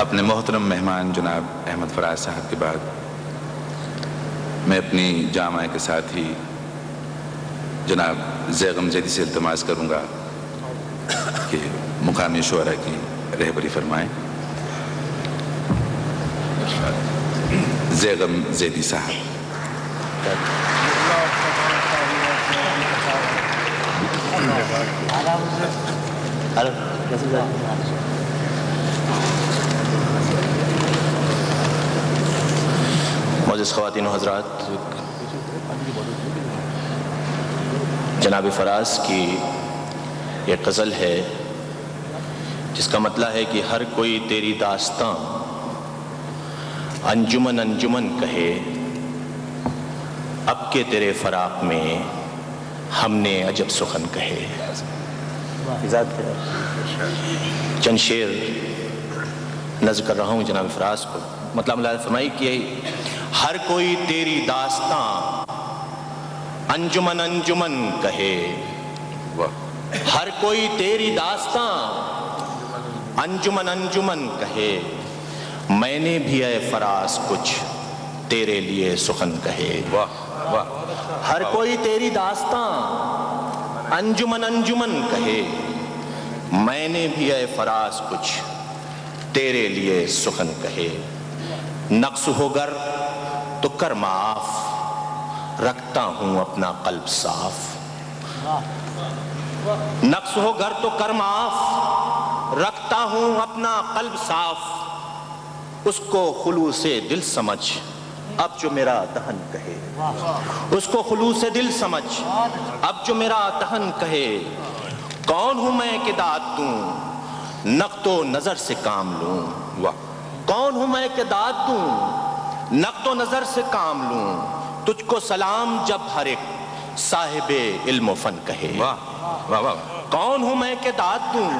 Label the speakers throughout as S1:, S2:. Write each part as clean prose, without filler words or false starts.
S1: اپنے محترم مہمان جناب احمد فراز صاحب کے بعد میں اپنی جامعہ کے ساتھ ہی جناب زیغم زیدی سے التماس کروں گا کہ مقامی شعراء کی رہبری فرمائیں. زیغم زیدی صاحب.
S2: معزز خواتین و حضرات، جناب فراز کی ایک غزل ہے جس کا مطلب ہے کہ ہر کوئی تیری داستاں انجمن انجمن کہے، اب کے تیرے فراق میں ہم نے عجب سخن کہے. چند شعر نظر کر رہا ہوں جناب فراز کو. مطلب ملازم فرمائی کہ ہر کوئی تیری داستاں انجمن انجمن کہے، ہر کوئی تیری داستاں انجمن انجمن کہے، میں نے بھی اے فراز کچھ تیرے لیے سخن کہے. ہر کوئی تیری داستاں انجمن انجمن کہے، میں نے بھی اے فراز کچھ تیرے لیے سخن کہے. نقص ہو گر تو کر معاف، رکھتا ہوں اپنا قلب صاف. نقص ہو گر تو کر معاف، رکھتا ہوں اپنا قلب صاف. اس کو خلوص دل سمجھ اب جو میرا دہن کہے، اس کو خلوص دل سمجھ اب جو میرا دہن کہے. کون ہوں میں کہ داد دوں، نقد و نظر سے کام لوں. کون ہوں میں کہ داد دوں، نقد و نظر سے کام لوں. تجھ کو سلام جب ہر ایک صاحب علم و فن کہے. کون ہوں میں کہ داد دوں،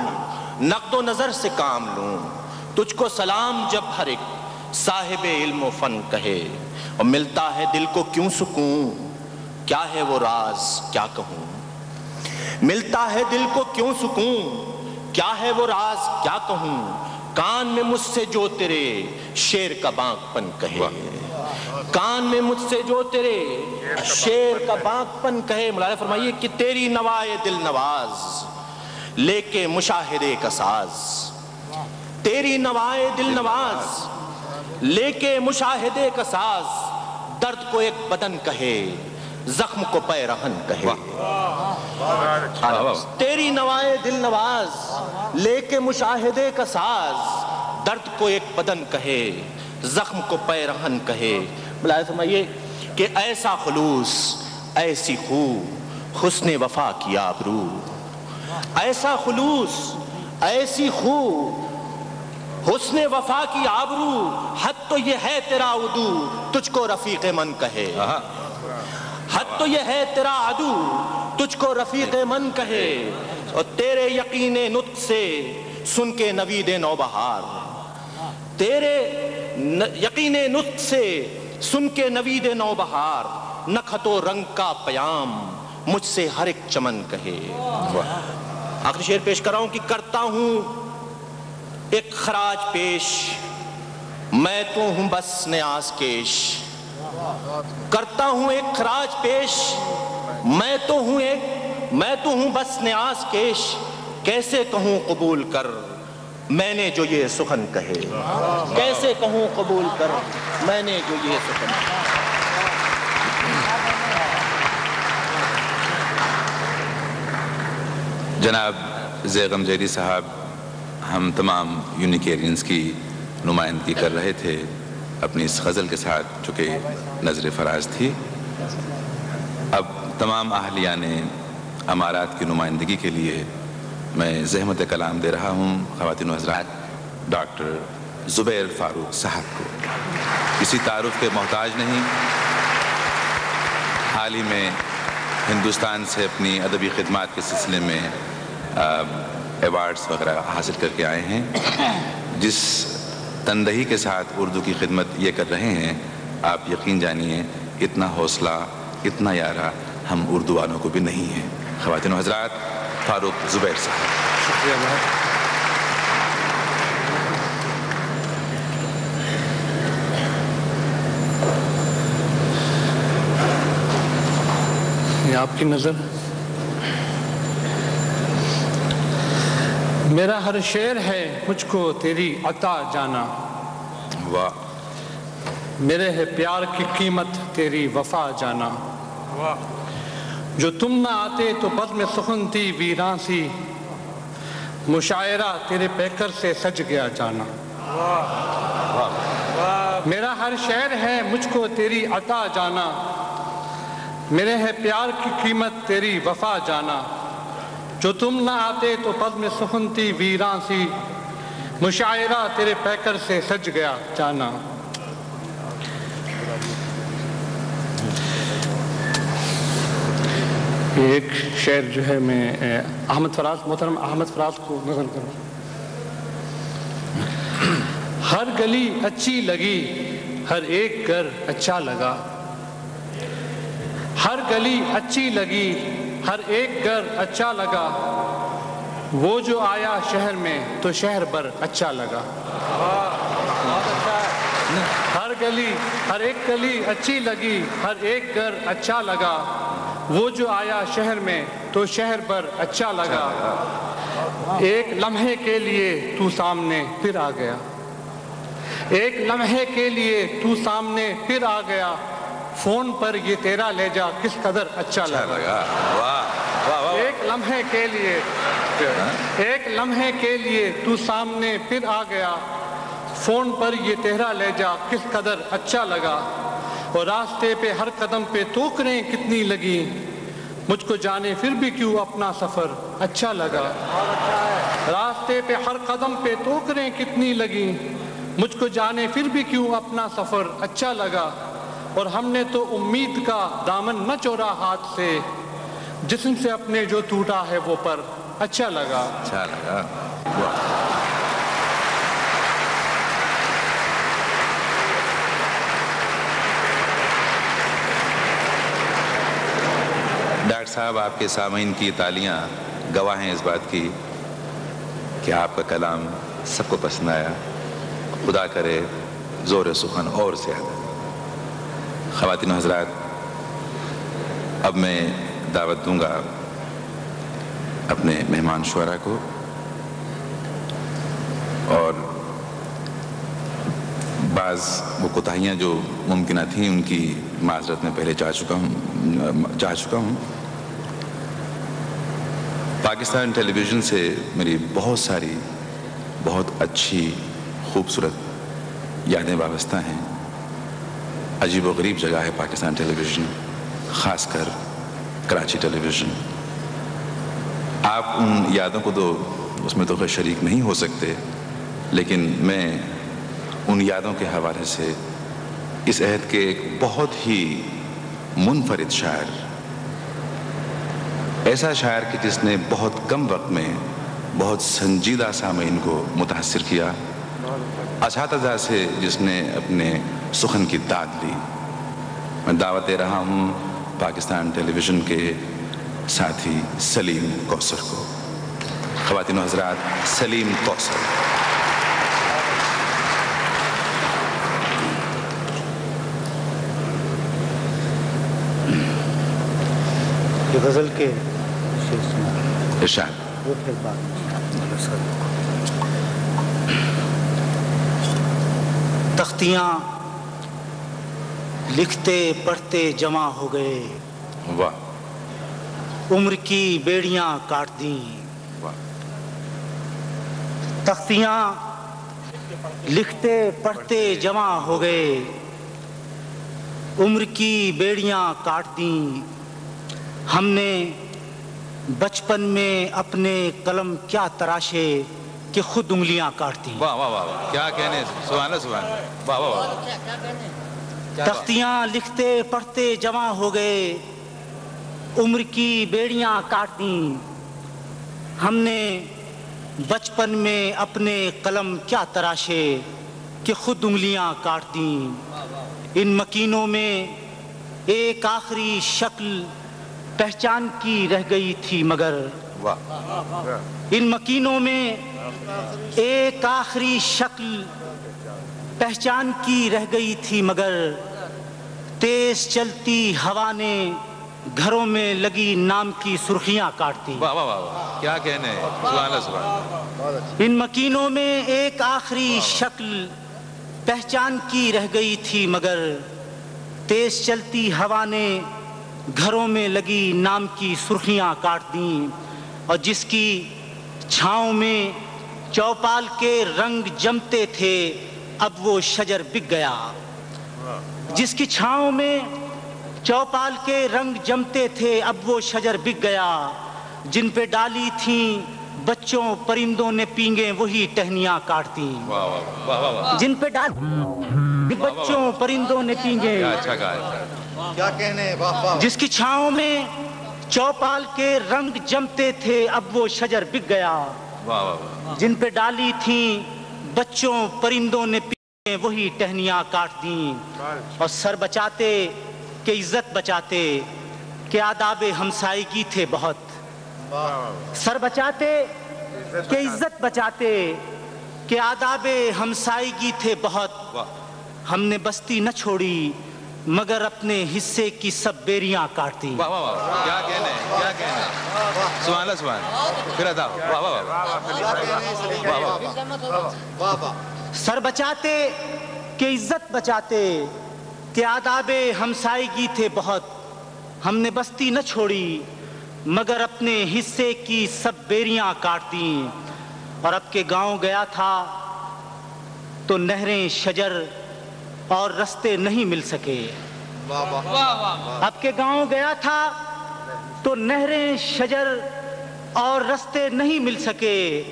S2: نقد و نظر سے کام لوں. تجھ کو سلام جب ہر ایک صاحب علم و فن کہے. اور ملتا ہے دل کو کیوں سکون، کیا ہے وہ راز کیا کہوں. ملتا ہے دل کو کیوں سکون، کیا ہے وہ راز کیا کہوں. کان میں مجھ سے جو تیرے شیر کا بانک پن کہے. کان میں مجھ سے جو تیرے شیر کا بانک پن کہے. مولانا فرمائیے کہ تیری نوائے دل نواز لے کے مشاہدے کا ساز. تیری نوائے دل نواز لے کے مشاہدے کا ساز. درد کو ایک بدن کہے، زخم کو پیرہن کہے. تیری نوائے دل نواز لے کے مشاہدے کا ساز. درد کو ایک بدن کہے، زخم کو پیرہن کہے. ملاحظہ فرمائیے کہ ایسا خلوص ایسی خو حسن وفا کی آبرو. ایسا خلوص ایسی خو حسن وفا کی آبرو. حد تو یہ ہے تیرا عدو تجھ کو رفیق من کہے. حد تو یہ ہے تیرا عدو تجھ کو رفیق من کہے. اور تیرے یقین نطق سے سن کے نوید نوبہار. تیرے یقین نطق سے سن کے نوید نوبہار. نہ خط و رنگ کا پیام مجھ سے ہر ایک چمن کہے. آخری شعر پیش کر رہا ہوں کہ کرتا ہوں ایک خراج پیش، میں تو ہوں بس نیاز کیش. کرتا ہوں ایک خراج پیش، میں تو ہوں بس نیاز کیش. کیسے کہوں قبول کر میں نے جو یہ سخن کہے. کیسے کہوں قبول کر میں نے جو یہ سخن کہے.
S1: جناب زیغم زیدی صاحب ہم تمام یونیکیرینز کی نمائندگی کر رہے تھے اپنی اس غزل کے ساتھ جو کہ نظر فراز تھی. اب تمام اہلیان امارات کی نمائندگی کے لیے میں زحمت کلام دے رہا ہوں خواتین و حضرات ڈاکٹر زبیر فاروق صاحب کو. کسی تعارف کے محتاج نہیں، حال ہی میں ہندوستان سے اپنی ادبی خدمات کے سلسلے میں ایوارڈز وغیرہ حاصل کر کے آئے ہیں. جس تندہی کے ساتھ اردو کی خدمت یہ کر رہے ہیں، آپ یقین جانیے اتنا حوصلہ اتنا یارہ ہم اردو والوں کو بھی نہیں ہے. خواتین و حضرات فاروق زبیر صاحب.
S3: شکریہ بہت. یہ آپ کی نظر. میرا ہر شعر ہے مجھ کو تیری عطا جانا.
S1: واہ.
S3: میرے ہے پیار کی قیمت تیری وفا جانا. جو تم نہ آتے تو بزم سخن تھی ویراں سی، مشاعرہ تیرے پیکر سے سج گیا جانا. میرا ہر شعر ہے مجھ کو تیری عطا جانا. میرے ہے پیار کی قیمت تیری وفا جانا. جو تم نہ آتے تو بزم سخن تھی ویراں سی، مشاعرہ تیرے پیکر سے سج گیا جانا. ایک شعر جو ہے میں احمد فراز، محترم احمد فراز کو نظر کروں. ہر گلی اچھی لگی، ہر ایک گھر اچھا لگا. ہر گلی اچھی لگی، ہر ایک گھر اچھا لگا. وہ جو آیا شہر میں تو شہر بھر اچھا لگا. ہر ایک گلی اچھی لگی، ہر ایک گھر اچھا لگا. وہ جو آیا شہر میں تو شہر بھر اچھا لگا. ایک لمحے کے لیے تو سامنے پھر آ گیا. ایک لمحے کے لیے تو سامنے پھر آ گیا. فون پر یہ تیرا لہجہ کس قدر اچھا لگا. ایک لمحے کے لیے تو سامنے پھر آ گیا. فون پر یہ تیرا لہجہ کس قدر اچھا لگا. اور راستے پہ ہر قدم پہ ٹھوکریں کتنی لگی، مجھ کو جانے پھر بھی کیوں اپنا سفر اچھا لگا. راستے پہ ہر قدم پہ ٹھوکریں کتنی لگی، مجھ کو جانے پھر بھی کیوں اپنا سفر اچھا لگا. اور ہم نے تو امید کا دامن نہ چورا ہاتھ سے، جسم سے اپنے جو ٹوٹا ہے وہ پر اچھا لگا.
S1: اچھا لگا. ڈاکٹر صاحب، آپ کے سامعین کی تالیاں گواہ ہیں اس بات کی کہ آپ کا کلام سب کو پسند آیا. خدا کرے زور سخن اور زیادہ. خواتین و حضرات، اب میں دعوت دوں گا اپنے مہمان شعراء کو، اور بعض وہ کوتاہیاں جو ممکنہ تھیں ان کی معذرت میں پہلے چاہ چکا ہوں. پاکستان ٹیلی ویژن سے میری بہت ساری بہت اچھی خوبصورت یادیں وابستہ ہیں. عجیب و غریب جگہ ہے پاکستان ٹیلی ویژن، خاص کر کراچی ٹیلی ویژن. آپ ان یادوں کو تو اس میں تو خیر شریک نہیں ہو سکتے، لیکن میں ان یادوں کے حوالے سے اس عہد کے ایک بہت ہی منفرد شاعر، ایسا شاعر کہ جس نے بہت کم وقت میں بہت سنجیدہ سامعین کو متاثر کیا، اساتذہ سے جس نے اپنے سخن کی داد لی، میں دعوت دے رہا ہوں پاکستان ٹیلی ویژن کے ساتھی سلیم کوثر کو. خواتین و حضرات، سلیم کوثر.
S4: یہ غزل کے
S1: ارشاد.
S4: وہ پھر بات. تختیاں لکھتے پڑھتے جمع ہو گئے،
S1: واہ.
S4: عمر کی بیڑیاں کاٹ دیں.
S1: واہ.
S4: تختیاں لکھتے پڑھتے جمع ہو گئے، عمر کی بیڑیاں کاٹ دیں. ہم نے بچپن میں اپنے قلم کیا تراشے کہ خود انگلیاں کاٹ دیں.
S1: واہ واہ واہ، کیا کہنے، سبحان اللہ سبحان اللہ. واہ واہ واہ.
S4: تختیاں لکھتے پڑھتے جمع ہو گئے، عمر کی بیڑیاں کاٹ دیں. ہم نے بچپن میں اپنے قلم کیا تراشے کہ خود انگلیاں کاٹ دیں. ان مکینوں میں ایک آخری شکل پہچان کی رہ گئی تھی مگر، ان مکینوں میں ایک آخری شکل پہچان کی رہ گئی تھی مگر، تیز چلتی ہوا نے گھروں میں لگی نام کی سرخیاں کاٹتی.
S1: واہ واہ واہ، کیا کہنے ہیں، سبحان اللہ سبحان اللہ.
S4: ان مکینوں میں ایک آخری شکل پہچان کی رہ گئی تھی، مگر تیز چلتی ہوا نے گھروں میں لگی نام کی سرخیاں کاٹ دیں، اور جس کی چھاؤں میں چوپال کے رنگ جمتے تھے اب وہ شجر بک گیا. جس کی چھاؤں میں چوپال کے رنگ جمتے تھے اب وہ شجر بک گیا. جن پہ ڈالی تھیں بچوں پرندوں نے پینگیں وہی ٹہنیاں کاٹتی. جن پہ ڈالی بچوں پرندوں نے پینگیں،
S1: کیا کہنے.
S4: جس کی چھاؤں میں چوپال کے رنگ جمتے تھے اب وہ شجر بک گیا. جن پہ ڈالی تھیں بچوں پرندوں نے پینگیں وہی ٹہنیاں کاٹ دیں. اور سر بچاتے کہ عزت بچاتے کہ آداب ہمسائیگی تھے بہت. سر بچاتے کہ عزت بچاتے کہ آداب ہمسائیگی تھے بہت. ہم نے بستی نہ چھوڑی مگر اپنے حصے کی سب بیریاں کاٹتی.
S1: کیا کہنے، کیا کہنے، سبحان اللہ سبحان اللہ. پھر ادا واہ واہ واہ.
S4: سر بچاتے کہ عزت بچاتے کہ آداب ہمسائیگی تھے بہت. ہم نے بستی نہ چھوڑی مگر اپنے حصے کی سب بیریاں کاٹتی. اور اب کے گاؤں گیا تھا تو نہریں شجر اور رستے نہیں مل سکے. اب کے گاؤں گیا تھا تو نہریں شجر اور رستے نہیں مل سکے.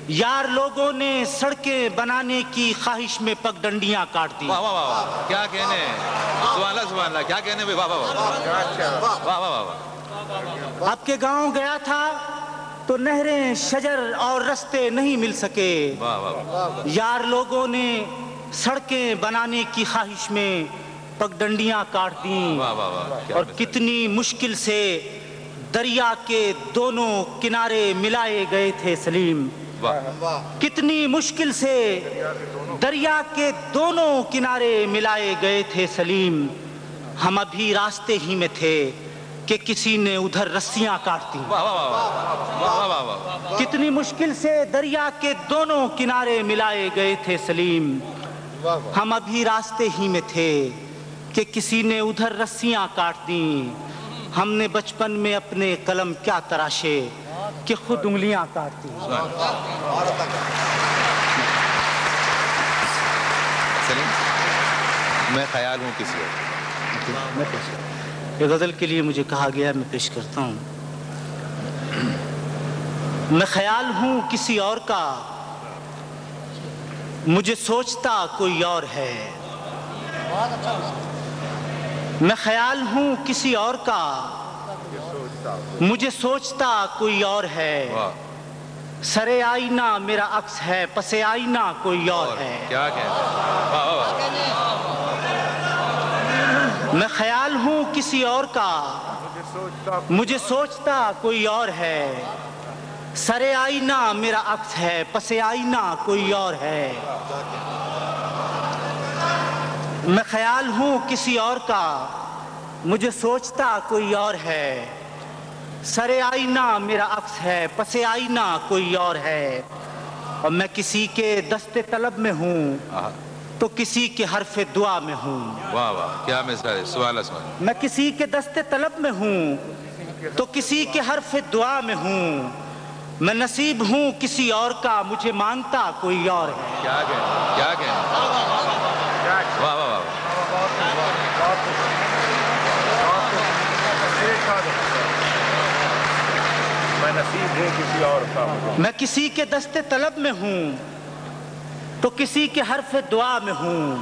S4: یار لوگوں نے سڑکیں بنانے کی خواہش میں پگ ڈنڈیاں کاٹ دی.
S1: واہ واہ واہ، کیا کہنے، سبحان اللہ سبحان اللہ. کیا کہنے بھائی، واہ واہ واہ واہ واہ.
S4: اب کے گاؤں گیا تھا تو نہریں شجر اور رستے نہیں مل سکے. یار لوگوں نے سڑکیں بنانے کی خواہش میں پگ ڈنڈیاں کاٹ دیں. اور کتنی مشکل سے دریا کے دونوں کنارے ملائے گئے تھے سلیم. کتنی مشکل سے دریا کے دونوں کنارے ملائے گئے تھے سلیم. ہم ابھی راستے ہی میں تھے کہ کسی نے ادھر رسیاں کاٹ دیں. کتنی مشکل سے دریا کے دونوں کنارے ملائے گئے تھے سلیم. ہم ابھی راستے ہی میں تھے کہ کسی نے ادھر رسیاں کاٹ دیں. ہم نے بچپن میں اپنے قلم کیا تراشے کہ خود انگلیاں کاٹ دیں.
S1: میں خیال ہوں کسی اور.
S4: یہ غزل کے لیے مجھے کہا گیا، میں پیش کرتا ہوں. میں خیال ہوں کسی اور کا، مجھے سوچتا کوئی اور ہے. میں خیال ہوں کسی اور کا، مجھے سوچتا کوئی اور ہے. سرے آئینہ میرا عکس ہے، پسے آئینہ کوئی اور ہے.
S1: کیا کہنے.
S4: میں خیال ہوں کسی اور کا، مجھے سوچتا کوئی اور ہے. سرے آئینہ میرا عکس ہے، پسے آئینہ کوئی اور ہے. میں خیال ہوں کسی اور کا، مجھے سوچتا کوئی اور ہے. سرے آئینہ میرا عکس ہے، پسے آئینہ کوئی اور ہے. اور میں کسی کے دست طلب میں ہوں تو کسی کے حرف دعا میں ہوں.
S1: واہ واہ، کیا مثال ہے، سبحان اللہ سبحان اللہ.
S4: میں کسی کے دست طلب میں ہوں تو کسی کے حرف دعا میں ہوں. میں نصیب ہوں کسی اور کا، مجھے مانگتا کوئی اور ہے.
S1: کیا کہنے، کیا کہنے، واہ واہ واہ.
S5: میں نصیب ہوں کسی اور کا.
S4: میں کسی کے دست طلب میں ہوں تو کسی کے حرف دعا میں ہوں.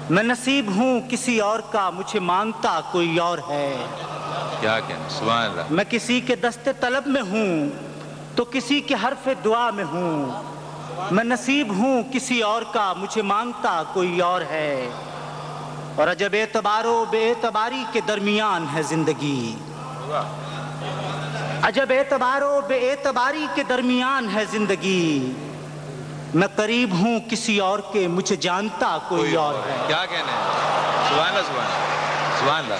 S4: میں نصیب ہوں کسی اور کا، مجھے مانگتا کوئی اور ہے.
S1: کیا کہنے، سبحان اللہ.
S4: میں کسی کے دست طلب میں ہوں تو کسی کے حرف دعا میں ہوں. میں نصیب ہوں کسی اور کا، مجھے مانگتا کوئی اور ہے. اور عجب اعتبار و بے اعتباری کے درمیان ہے زندگی. عجب اعتبار و بے اعتباری کے درمیان ہے زندگی. میں قریب ہوں کسی اور کے، مجھے جانتا کوئی اور ہے.
S1: کیا کہنے، سبحان اللہ سبحان اللہ سبحان اللہ.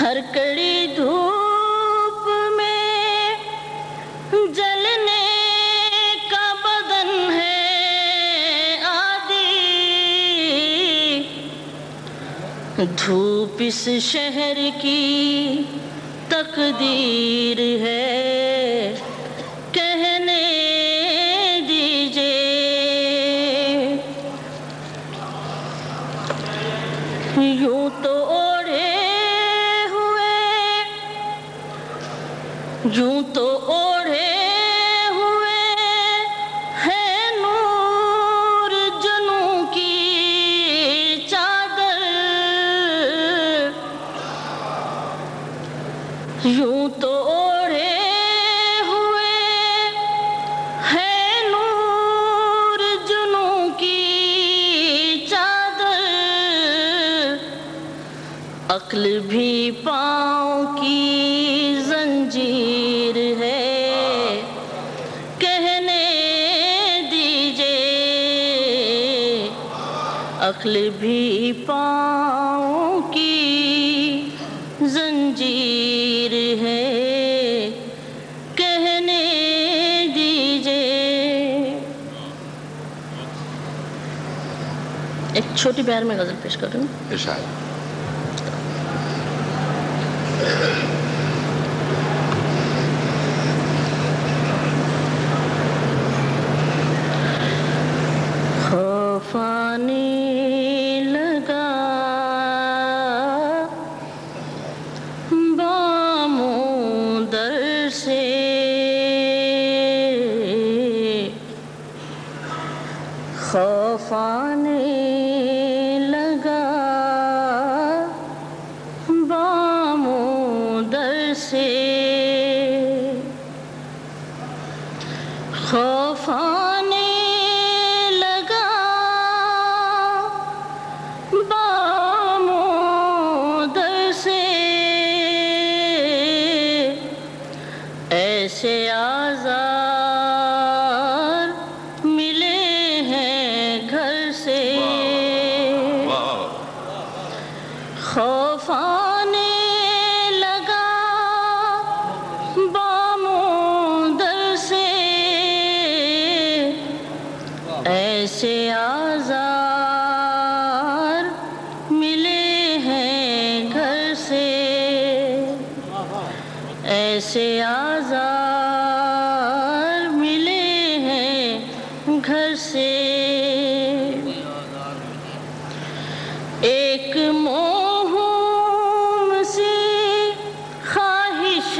S6: ہر کڑی دھوپ میں جلنے کا بدن ہے عادی، دھوپ اس شہر کی تقدیر ہے، کہنے دیجئے۔ یوں تو اوڑھے ہوئے ہے نور جنوں کی چادر، یوں تو اوڑھے ہوئے ہے نور جنوں کی چادر، عقل بھی پاؤں کی زنجیر ہے، کہنے دیجئے۔ عقل بھی پاؤں کی زنجیر ہے، کہنے دیجئے۔ ایک چھوٹی بیار میں غزل پیش کروں۔
S1: ارشاد۔
S6: خوف آنے لگا باموں در سے، خوف آنے لگا باموں در سے، خوف آنے لگا باموں در سے، ایسے آزار ملے ہیں گھر سے، خوف آنے لگا باموں در سے، ایسے آزار ملے ہیں گھر سے، ایسے آزار ملے ہیں گھر سے۔ ایک موہوم سی خواہش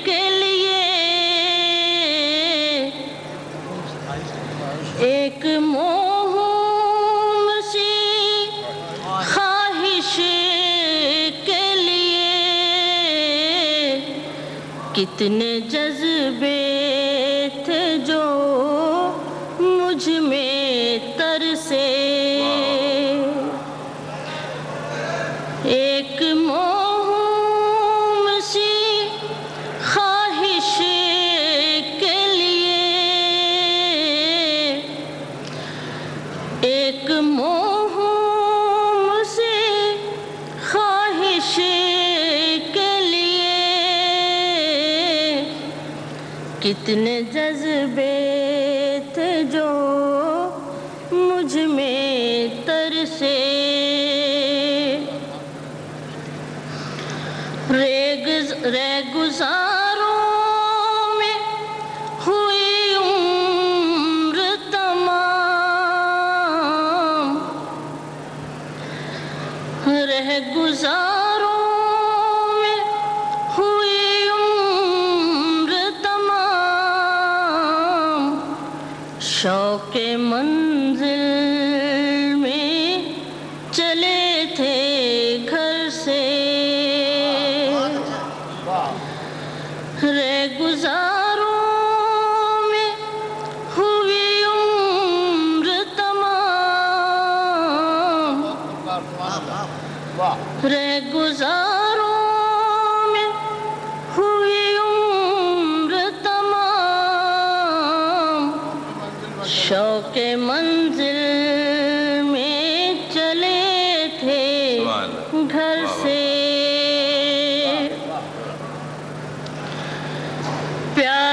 S6: کے لیے، ایک موہوم سی خواہش کے لیے، کتنے جذبے تھے جو مجھ میں ترسے، ایک موہوم سی خواہش کے لیے، ایک موہوم سی خواہش کے لیے، کتنے جذبے تھے جو مجھ میں ترسے، ریگزاروں میں ہوئی عمر تمام، رہگزاروں میں ہوئی عمر تمام، شوق منزل میں چلے تھے گھر سے، ریگزاروں میں ہوئی عمر تمام، ریگزاروں میں ہوئی عمر تمام، شوق منزل میں چلے تھے گھر سے،